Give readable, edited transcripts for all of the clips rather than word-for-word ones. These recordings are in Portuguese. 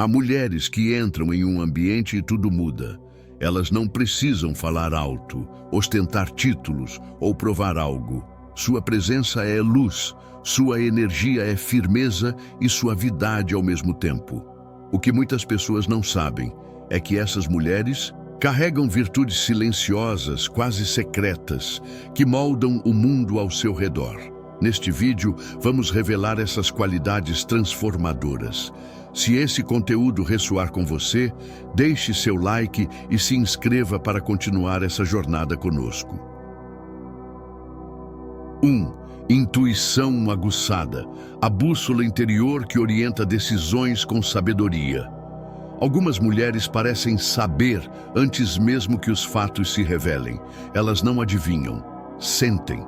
Há mulheres que entram em um ambiente e tudo muda. Elas não precisam falar alto, ostentar títulos ou provar algo. Sua presença é luz, sua energia é firmeza e suavidade ao mesmo tempo. O que muitas pessoas não sabem é que essas mulheres carregam virtudes silenciosas, quase secretas, que moldam o mundo ao seu redor. Neste vídeo, vamos revelar essas qualidades transformadoras. Se esse conteúdo ressoar com você, deixe seu like e se inscreva para continuar essa jornada conosco. 1. Intuição aguçada, a bússola interior que orienta decisões com sabedoria. Algumas mulheres parecem saber antes mesmo que os fatos se revelem. Elas não adivinham, sentem.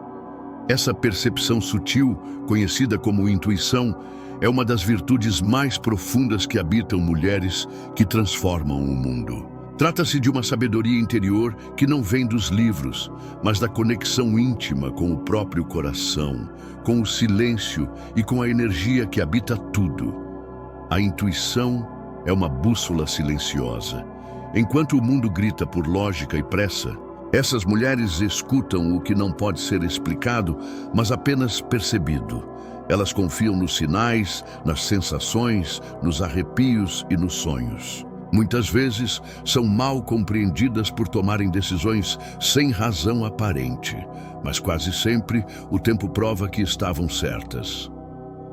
Essa percepção sutil, conhecida como intuição, é uma das virtudes mais profundas que habitam mulheres que transformam o mundo. Trata-se de uma sabedoria interior que não vem dos livros, mas da conexão íntima com o próprio coração, com o silêncio e com a energia que habita tudo. A intuição é uma bússola silenciosa. Enquanto o mundo grita por lógica e pressa, essas mulheres escutam o que não pode ser explicado, mas apenas percebido. Elas confiam nos sinais, nas sensações, nos arrepios e nos sonhos. Muitas vezes são mal compreendidas por tomarem decisões sem razão aparente, mas quase sempre o tempo prova que estavam certas.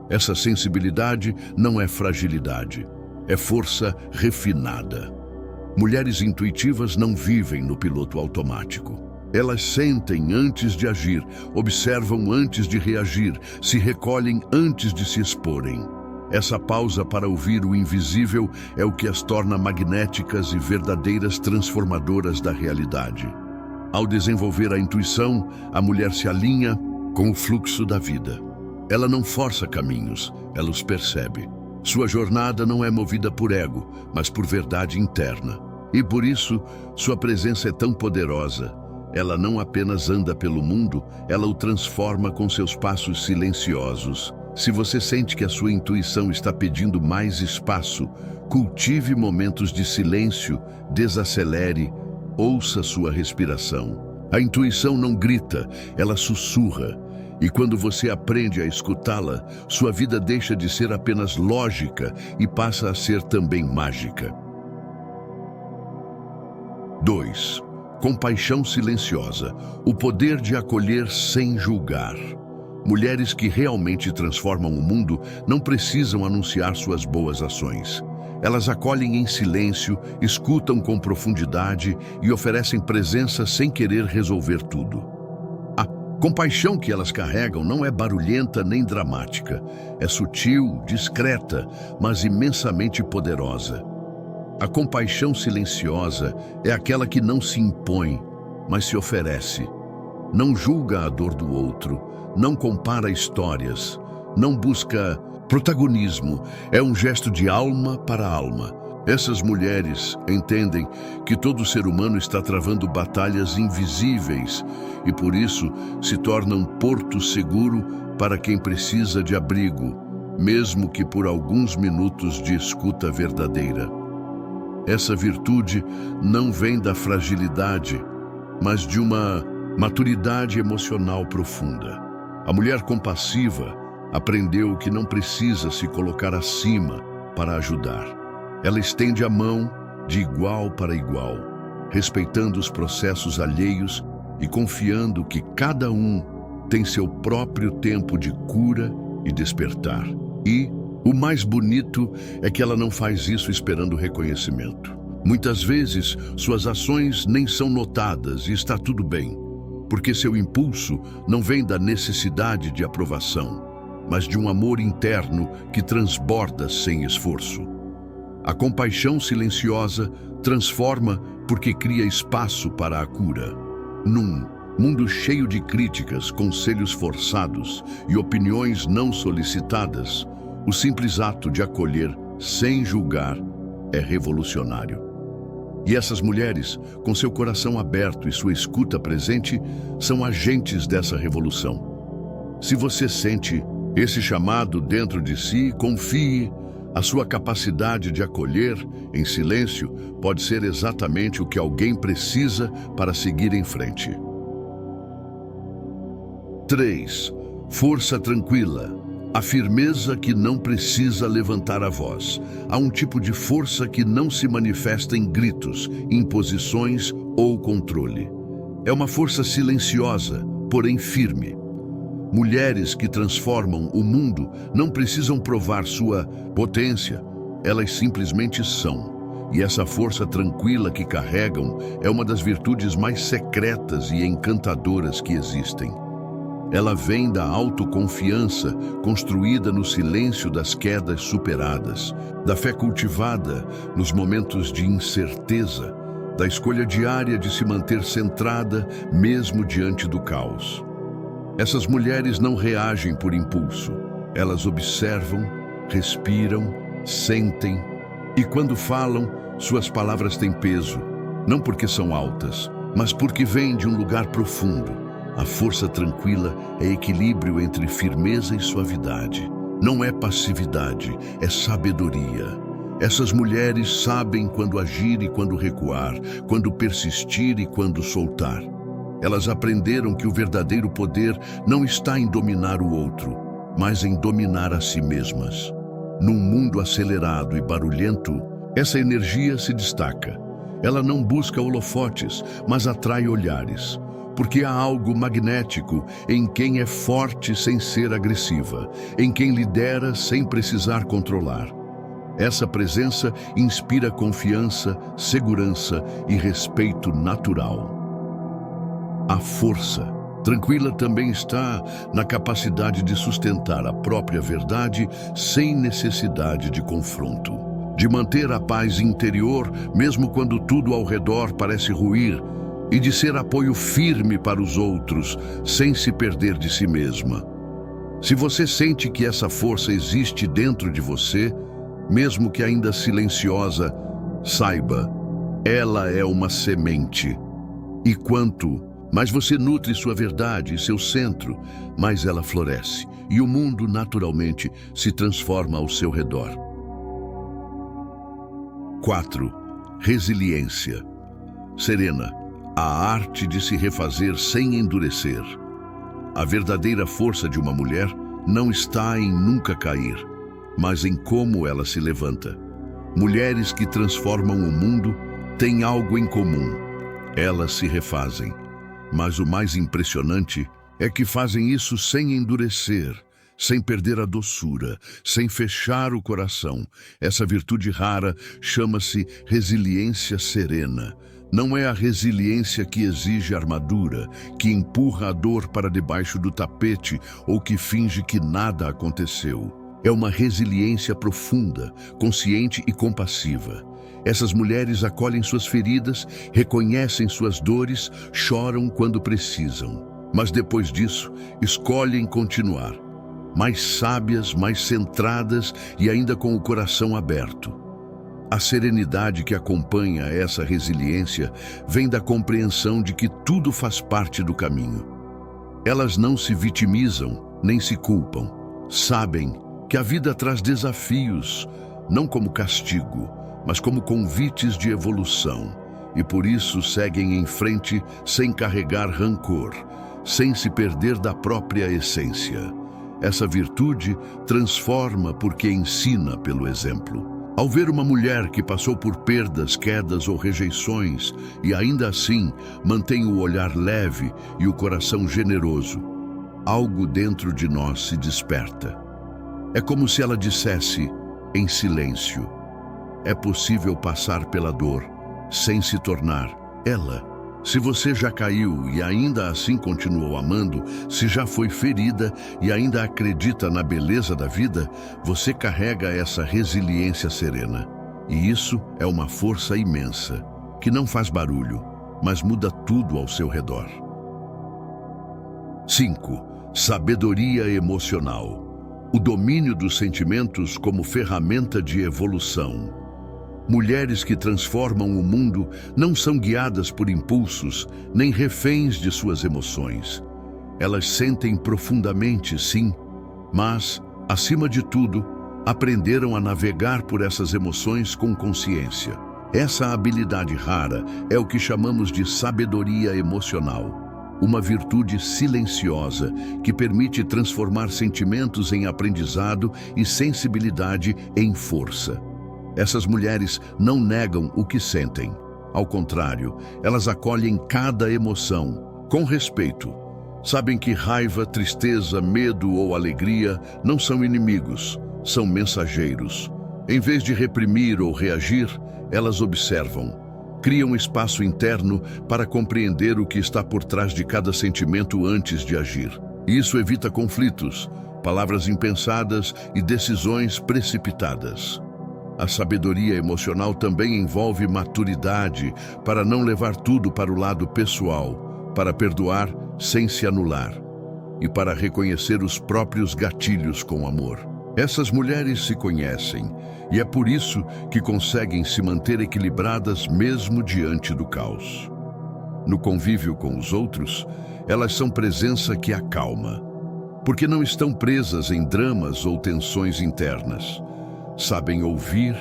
Essa sensibilidade não é fragilidade, é força refinada. Mulheres intuitivas não vivem no piloto automático. Elas sentem antes de agir, observam antes de reagir, se recolhem antes de se exporem. Essa pausa para ouvir o invisível é o que as torna magnéticas e verdadeiras transformadoras da realidade. Ao desenvolver a intuição, a mulher se alinha com o fluxo da vida. Ela não força caminhos, ela os percebe. Sua jornada não é movida por ego, mas por verdade interna. E por isso, sua presença é tão poderosa. Ela não apenas anda pelo mundo, ela o transforma com seus passos silenciosos. Se você sente que a sua intuição está pedindo mais espaço, cultive momentos de silêncio, desacelere, ouça sua respiração. A intuição não grita, ela sussurra. E quando você aprende a escutá-la, sua vida deixa de ser apenas lógica e passa a ser também mágica. 2. Compaixão silenciosa, o poder de acolher sem julgar. Mulheres que realmente transformam o mundo não precisam anunciar suas boas ações. Elas acolhem em silêncio, escutam com profundidade e oferecem presença sem querer resolver tudo. A compaixão que elas carregam não é barulhenta nem dramática. É sutil, discreta, mas imensamente poderosa. A compaixão silenciosa é aquela que não se impõe, mas se oferece. Não julga a dor do outro, não compara histórias, não busca protagonismo. É um gesto de alma para alma. Essas mulheres entendem que todo ser humano está travando batalhas invisíveis e por isso se tornam porto seguro para quem precisa de abrigo, mesmo que por alguns minutos de escuta verdadeira. Essa virtude não vem da fragilidade, mas de uma maturidade emocional profunda. A mulher compassiva aprendeu que não precisa se colocar acima para ajudar. Ela estende a mão de igual para igual, respeitando os processos alheios e confiando que cada um tem seu próprio tempo de cura e despertar. E o mais bonito é que ela não faz isso esperando reconhecimento. Muitas vezes, suas ações nem são notadas e está tudo bem, porque seu impulso não vem da necessidade de aprovação, mas de um amor interno que transborda sem esforço. A compaixão silenciosa transforma porque cria espaço para a cura. Num mundo cheio de críticas, conselhos forçados e opiniões não solicitadas, o simples ato de acolher sem julgar é revolucionário. E essas mulheres, com seu coração aberto e sua escuta presente, são agentes dessa revolução. Se você sente esse chamado dentro de si, confie, A sua capacidade de acolher, em silêncio, pode ser exatamente o que alguém precisa para seguir em frente. 3. Força tranquila. A firmeza que não precisa levantar a voz. Há um tipo de força que não se manifesta em gritos, imposições ou controle. É uma força silenciosa, porém firme. Mulheres que transformam o mundo não precisam provar sua potência, elas simplesmente são. E essa força tranquila que carregam é uma das virtudes mais secretas e encantadoras que existem. Ela vem da autoconfiança construída no silêncio das quedas superadas, da fé cultivada nos momentos de incerteza, da escolha diária de se manter centrada mesmo diante do caos. Essas mulheres não reagem por impulso. Elas observam, respiram, sentem e quando falam, suas palavras têm peso, não porque são altas, mas porque vêm de um lugar profundo. A força tranquila é equilíbrio entre firmeza e suavidade. Não é passividade, é sabedoria. Essas mulheres sabem quando agir e quando recuar, quando persistir e quando soltar. Elas aprenderam que o verdadeiro poder não está em dominar o outro, mas em dominar a si mesmas. Num mundo acelerado e barulhento, essa energia se destaca. Ela não busca holofotes, mas atrai olhares. Porque há algo magnético em quem é forte sem ser agressiva, em quem lidera sem precisar controlar. Essa presença inspira confiança, segurança e respeito natural. A força tranquila também está na capacidade de sustentar a própria verdade sem necessidade de confronto, de manter a paz interior mesmo quando tudo ao redor parece ruir, e de ser apoio firme para os outros, sem se perder de si mesma. Se você sente que essa força existe dentro de você, mesmo que ainda silenciosa, saiba, ela é uma semente. E quanto mais você nutre sua verdade e seu centro, mais ela floresce, e o mundo naturalmente se transforma ao seu redor. 4. Resiliência. Serena. A arte de se refazer sem endurecer. A verdadeira força de uma mulher não está em nunca cair, mas em como ela se levanta. Mulheres que transformam o mundo têm algo em comum. Elas se refazem. Mas o mais impressionante é que fazem isso sem endurecer, sem perder a doçura, sem fechar o coração. Essa virtude rara chama-se resiliência serena. Não é a resiliência que exige armadura, que empurra a dor para debaixo do tapete ou que finge que nada aconteceu. É uma resiliência profunda, consciente e compassiva. Essas mulheres acolhem suas feridas, reconhecem suas dores, choram quando precisam. Mas depois disso, escolhem continuar. Mais sábias, mais centradas e ainda com o coração aberto. A serenidade que acompanha essa resiliência vem da compreensão de que tudo faz parte do caminho. Elas não se vitimizam, nem se culpam. Sabem que a vida traz desafios, não como castigo, mas como convites de evolução. E por isso seguem em frente sem carregar rancor, sem se perder da própria essência. Essa virtude transforma porque ensina pelo exemplo. Ao ver uma mulher que passou por perdas, quedas ou rejeições e ainda assim mantém o olhar leve e o coração generoso, algo dentro de nós se desperta. É como se ela dissesse, em silêncio, é possível passar pela dor sem se tornar ela. Se você já caiu e ainda assim continuou amando, se já foi ferida e ainda acredita na beleza da vida, você carrega essa resiliência serena. E isso é uma força imensa, que não faz barulho, mas muda tudo ao seu redor. 5. Sabedoria emocional. O domínio dos sentimentos como ferramenta de evolução. Mulheres que transformam o mundo não são guiadas por impulsos, nem reféns de suas emoções. Elas sentem profundamente, sim, mas, acima de tudo, aprenderam a navegar por essas emoções com consciência. Essa habilidade rara é o que chamamos de sabedoria emocional, uma virtude silenciosa que permite transformar sentimentos em aprendizado e sensibilidade em força. Essas mulheres não negam o que sentem. Ao contrário, elas acolhem cada emoção com respeito. Sabem que raiva, tristeza, medo ou alegria não são inimigos, são mensageiros. Em vez de reprimir ou reagir, elas observam, criam espaço interno para compreender o que está por trás de cada sentimento antes de agir. Isso evita conflitos, palavras impensadas e decisões precipitadas. A sabedoria emocional também envolve maturidade para não levar tudo para o lado pessoal, para perdoar sem se anular e para reconhecer os próprios gatilhos com amor. Essas mulheres se conhecem e é por isso que conseguem se manter equilibradas mesmo diante do caos. No convívio com os outros, elas são presença que acalma, porque não estão presas em dramas ou tensões internas. Sabem ouvir,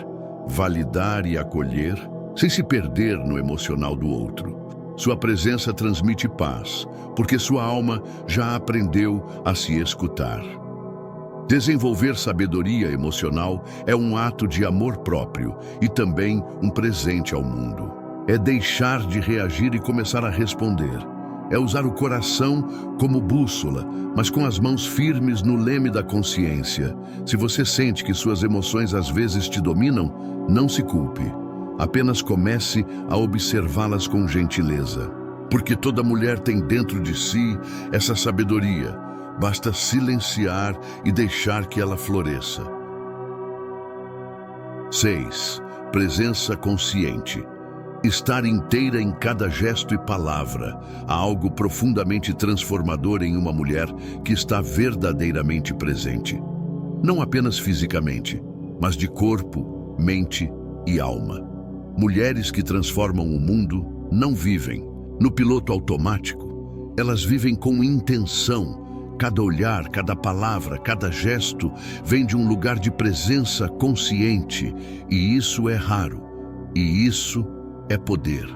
validar e acolher, sem se perder no emocional do outro. Sua presença transmite paz, porque sua alma já aprendeu a se escutar. Desenvolver sabedoria emocional é um ato de amor próprio e também um presente ao mundo. É deixar de reagir e começar a responder. É usar o coração como bússola, mas com as mãos firmes no leme da consciência. Se você sente que suas emoções às vezes te dominam, não se culpe. Apenas comece a observá-las com gentileza. Porque toda mulher tem dentro de si essa sabedoria. Basta silenciar e deixar que ela floresça. 6. Presença consciente. Estar inteira em cada gesto e palavra. Há algo profundamente transformador em uma mulher que está verdadeiramente presente. Não apenas fisicamente, mas de corpo, mente e alma. Mulheres que transformam o mundo não vivem no piloto automático. Elas vivem com intenção. Cada olhar, cada palavra, cada gesto vem de um lugar de presença consciente. E isso é raro. E isso é poder.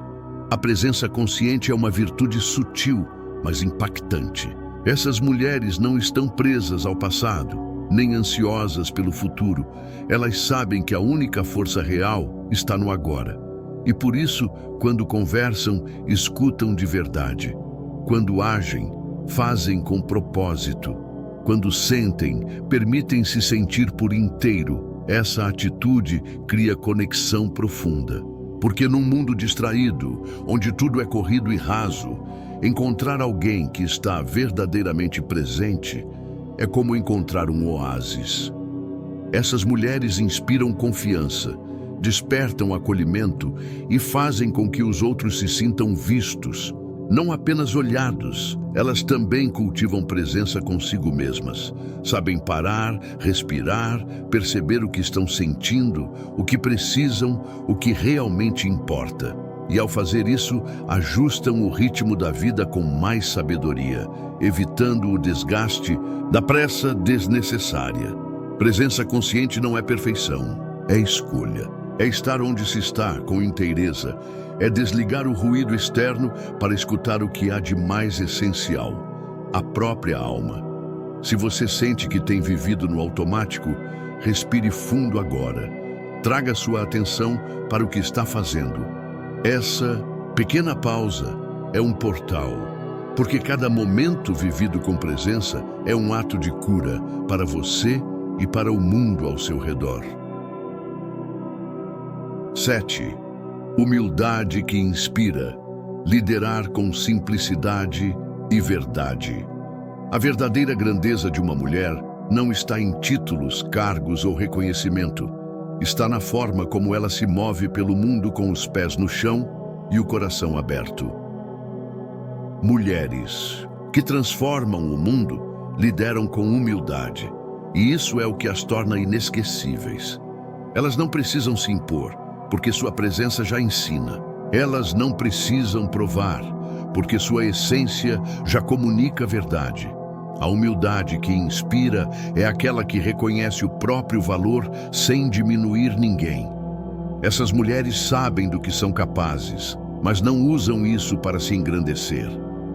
A presença consciente é uma virtude sutil, mas impactante. Essas mulheres não estão presas ao passado, nem ansiosas pelo futuro. Elas sabem que a única força real está no agora. E por isso, quando conversam, escutam de verdade. Quando agem, fazem com propósito. Quando sentem, permitem-se sentir por inteiro. Essa atitude cria conexão profunda. Porque num mundo distraído, onde tudo é corrido e raso, encontrar alguém que está verdadeiramente presente é como encontrar um oásis. Essas mulheres inspiram confiança, despertam acolhimento e fazem com que os outros se sintam vistos, não apenas olhados. Elas também cultivam presença consigo mesmas. Sabem parar, respirar, perceber o que estão sentindo, o que precisam, o que realmente importa. E ao fazer isso, ajustam o ritmo da vida com mais sabedoria, evitando o desgaste da pressa desnecessária. Presença consciente não é perfeição, é escolha. É estar onde se está, com inteireza. É desligar o ruído externo para escutar o que há de mais essencial, a própria alma. Se você sente que tem vivido no automático, respire fundo agora. Traga sua atenção para o que está fazendo. Essa pequena pausa é um portal, porque cada momento vivido com presença é um ato de cura para você e para o mundo ao seu redor. 7. Humildade que inspira. Liderar com simplicidade e verdade. A verdadeira grandeza de uma mulher não está em títulos, cargos ou reconhecimento. Está na forma como ela se move pelo mundo com os pés no chão e o coração aberto. Mulheres que transformam o mundo lideram com humildade, e isso é o que as torna inesquecíveis. Elas não precisam se impor, porque sua presença já ensina. Elas não precisam provar, porque sua essência já comunica a verdade. A humildade que inspira é aquela que reconhece o próprio valor sem diminuir ninguém. Essas mulheres sabem do que são capazes, mas não usam isso para se engrandecer.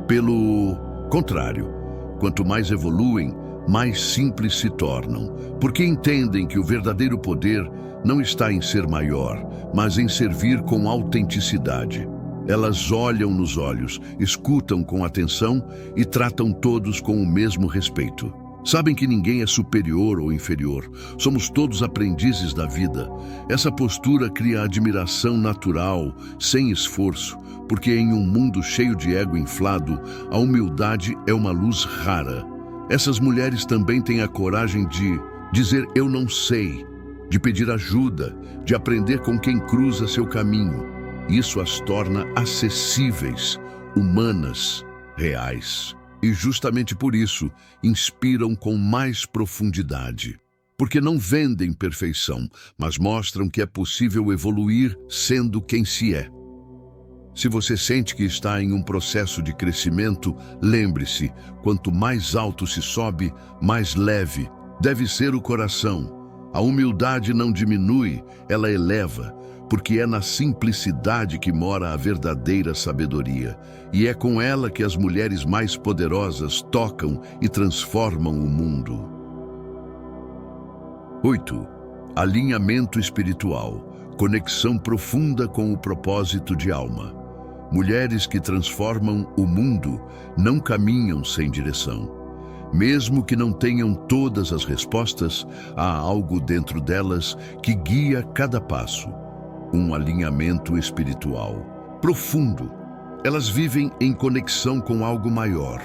Pelo contrário, quanto mais evoluem, mais simples se tornam, porque entendem que o verdadeiro poder não está em ser maior, mas em servir com autenticidade. Elas olham nos olhos, escutam com atenção e tratam todos com o mesmo respeito. Sabem que ninguém é superior ou inferior, somos todos aprendizes da vida. Essa postura cria admiração natural, sem esforço, porque em um mundo cheio de ego inflado, a humildade é uma luz rara. Essas mulheres também têm a coragem de dizer eu não sei, de pedir ajuda, de aprender com quem cruza seu caminho. Isso as torna acessíveis, humanas, reais. E justamente por isso, inspiram com mais profundidade. Porque não vendem perfeição, mas mostram que é possível evoluir sendo quem se é. Se você sente que está em um processo de crescimento, lembre-se, quanto mais alto se sobe, mais leve deve ser o coração. A humildade não diminui, ela eleva, porque é na simplicidade que mora a verdadeira sabedoria. E é com ela que as mulheres mais poderosas tocam e transformam o mundo. 8. Alinhamento espiritual. Conexão profunda com o propósito de alma. Mulheres que transformam o mundo não caminham sem direção. Mesmo que não tenham todas as respostas, há algo dentro delas que guia cada passo. Um alinhamento espiritual profundo. Elas vivem em conexão com algo maior,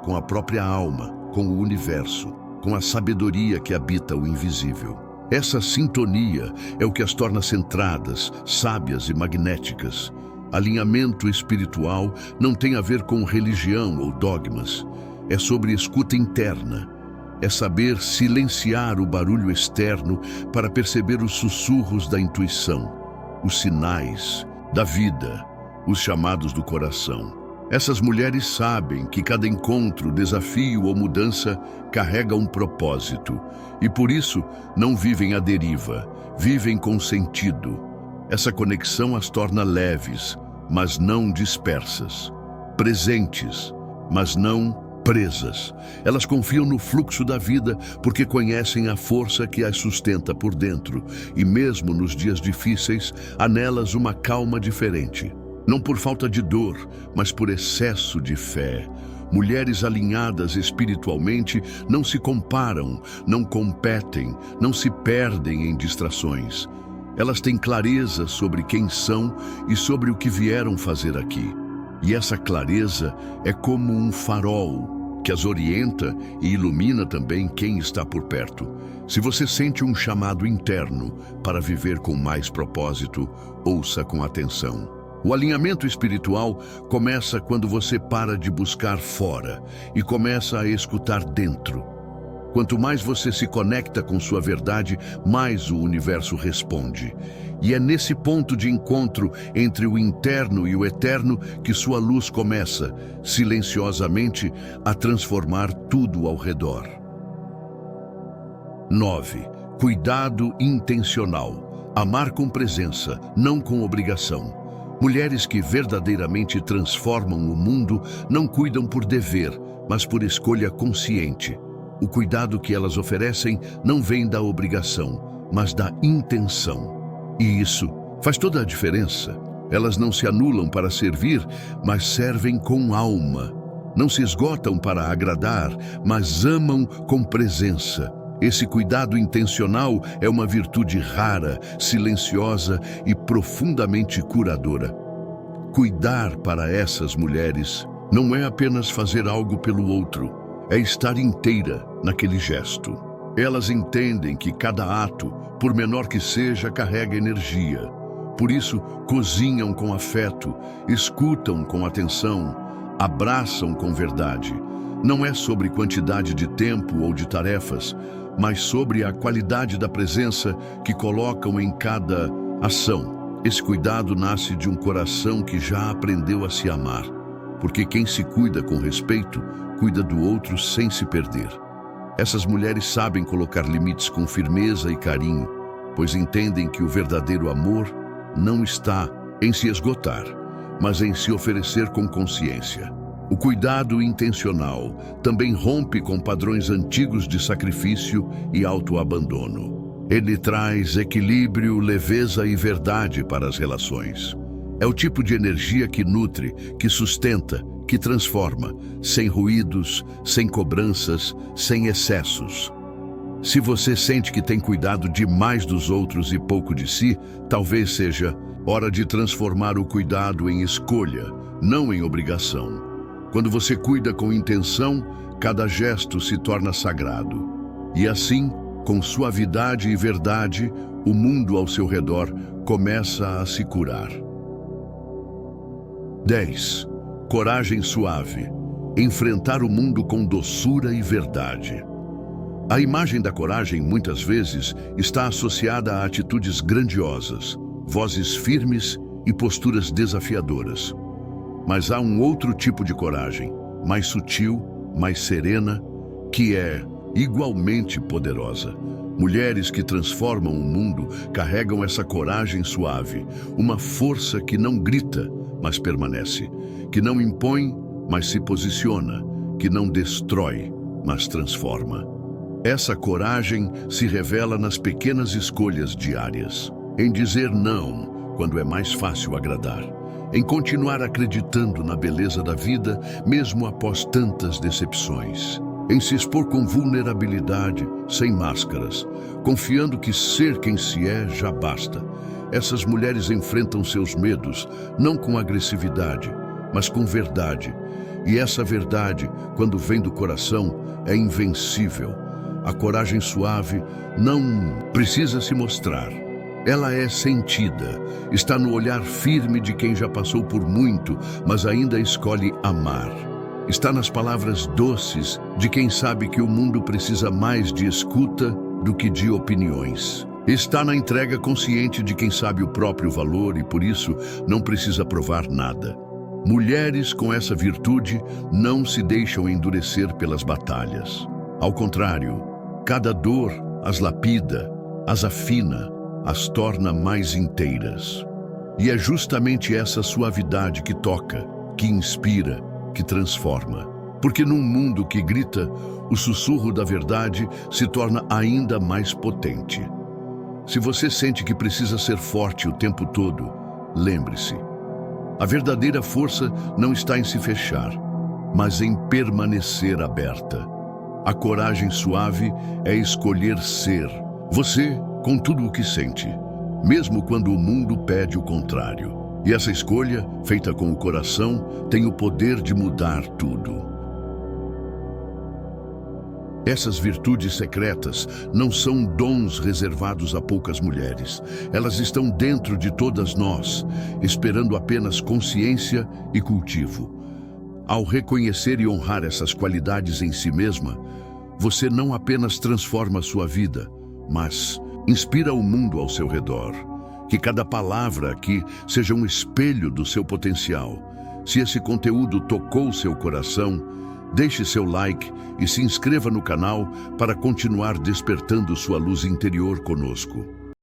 com a própria alma, com o universo, com a sabedoria que habita o invisível. Essa sintonia é o que as torna centradas, sábias e magnéticas. Alinhamento espiritual não tem a ver com religião ou dogmas. É sobre escuta interna. É saber silenciar o barulho externo para perceber os sussurros da intuição, os sinais da vida, os chamados do coração. Essas mulheres sabem que cada encontro, desafio ou mudança carrega um propósito e por isso não vivem à deriva, vivem com sentido. Essa conexão as torna leves, mas não dispersas, presentes, mas não presas. Elas confiam no fluxo da vida porque conhecem a força que as sustenta por dentro e mesmo nos dias difíceis há nelas uma calma diferente. Não por falta de dor, mas por excesso de fé. Mulheres alinhadas espiritualmente não se comparam, não competem, não se perdem em distrações. Elas têm clareza sobre quem são e sobre o que vieram fazer aqui. E essa clareza é como um farol que as orienta e ilumina também quem está por perto. Se você sente um chamado interno para viver com mais propósito, ouça com atenção. O alinhamento espiritual começa quando você para de buscar fora e começa a escutar dentro. Quanto mais você se conecta com sua verdade, mais o universo responde. E é nesse ponto de encontro entre o interno e o eterno que sua luz começa, silenciosamente, a transformar tudo ao redor. 9. Cuidado intencional. Amar com presença, não com obrigação. Mulheres que verdadeiramente transformam o mundo não cuidam por dever, mas por escolha consciente. O cuidado que elas oferecem não vem da obrigação, mas da intenção. E isso faz toda a diferença. Elas não se anulam para servir, mas servem com alma. Não se esgotam para agradar, mas amam com presença. Esse cuidado intencional é uma virtude rara, silenciosa e profundamente curadora. Cuidar para essas mulheres não é apenas fazer algo pelo outro, é estar inteira naquele gesto. Elas entendem que cada ato, por menor que seja, carrega energia. Por isso, cozinham com afeto, escutam com atenção, abraçam com verdade. Não é sobre quantidade de tempo ou de tarefas, mas sobre a qualidade da presença que colocam em cada ação. Esse cuidado nasce de um coração que já aprendeu a se amar, porque quem se cuida com respeito, cuida do outro sem se perder. Essas mulheres sabem colocar limites com firmeza e carinho, pois entendem que o verdadeiro amor não está em se esgotar, mas em se oferecer com consciência. O cuidado intencional também rompe com padrões antigos de sacrifício e autoabandono. Ele traz equilíbrio, leveza e verdade para as relações. É o tipo de energia que nutre, que sustenta, que transforma, sem ruídos, sem cobranças, sem excessos. Se você sente que tem cuidado demais dos outros e pouco de si, talvez seja hora de transformar o cuidado em escolha, não em obrigação. Quando você cuida com intenção, cada gesto se torna sagrado. E assim, com suavidade e verdade, o mundo ao seu redor começa a se curar. 10. Coragem suave. Enfrentar o mundo com doçura e verdade. A imagem da coragem, muitas vezes, está associada a atitudes grandiosas, vozes firmes e posturas desafiadoras. Mas há um outro tipo de coragem, mais sutil, mais serena, que é igualmente poderosa. Mulheres que transformam o mundo carregam essa coragem suave, uma força que não grita, mas permanece, que não impõe, mas se posiciona, que não destrói, mas transforma. Essa coragem se revela nas pequenas escolhas diárias, em dizer não quando é mais fácil agradar, em continuar acreditando na beleza da vida, mesmo após tantas decepções, em se expor com vulnerabilidade, sem máscaras, confiando que ser quem se é já basta. Essas mulheres enfrentam seus medos, não com agressividade, mas com verdade. E essa verdade, quando vem do coração, é invencível. A coragem suave não precisa se mostrar. Ela é sentida, está no olhar firme de quem já passou por muito, mas ainda escolhe amar. Está nas palavras doces de quem sabe que o mundo precisa mais de escuta do que de opiniões. Está na entrega consciente de quem sabe o próprio valor e, por isso, não precisa provar nada. Mulheres com essa virtude não se deixam endurecer pelas batalhas. Ao contrário, cada dor as lapida, as afina, as torna mais inteiras. E é justamente essa suavidade que toca, que inspira, que transforma. Porque num mundo que grita, o sussurro da verdade se torna ainda mais potente. Se você sente que precisa ser forte o tempo todo, lembre-se. A verdadeira força não está em se fechar, mas em permanecer aberta. A coragem suave é escolher ser você com tudo o que sente, mesmo quando o mundo pede o contrário. E essa escolha, feita com o coração, tem o poder de mudar tudo. Essas virtudes secretas não são dons reservados a poucas mulheres. Elas estão dentro de todas nós, esperando apenas consciência e cultivo. Ao reconhecer e honrar essas qualidades em si mesma, você não apenas transforma a sua vida, mas inspira o mundo ao seu redor. Que cada palavra aqui seja um espelho do seu potencial. Se esse conteúdo tocou seu coração, deixe seu like e se inscreva no canal para continuar despertando sua luz interior conosco.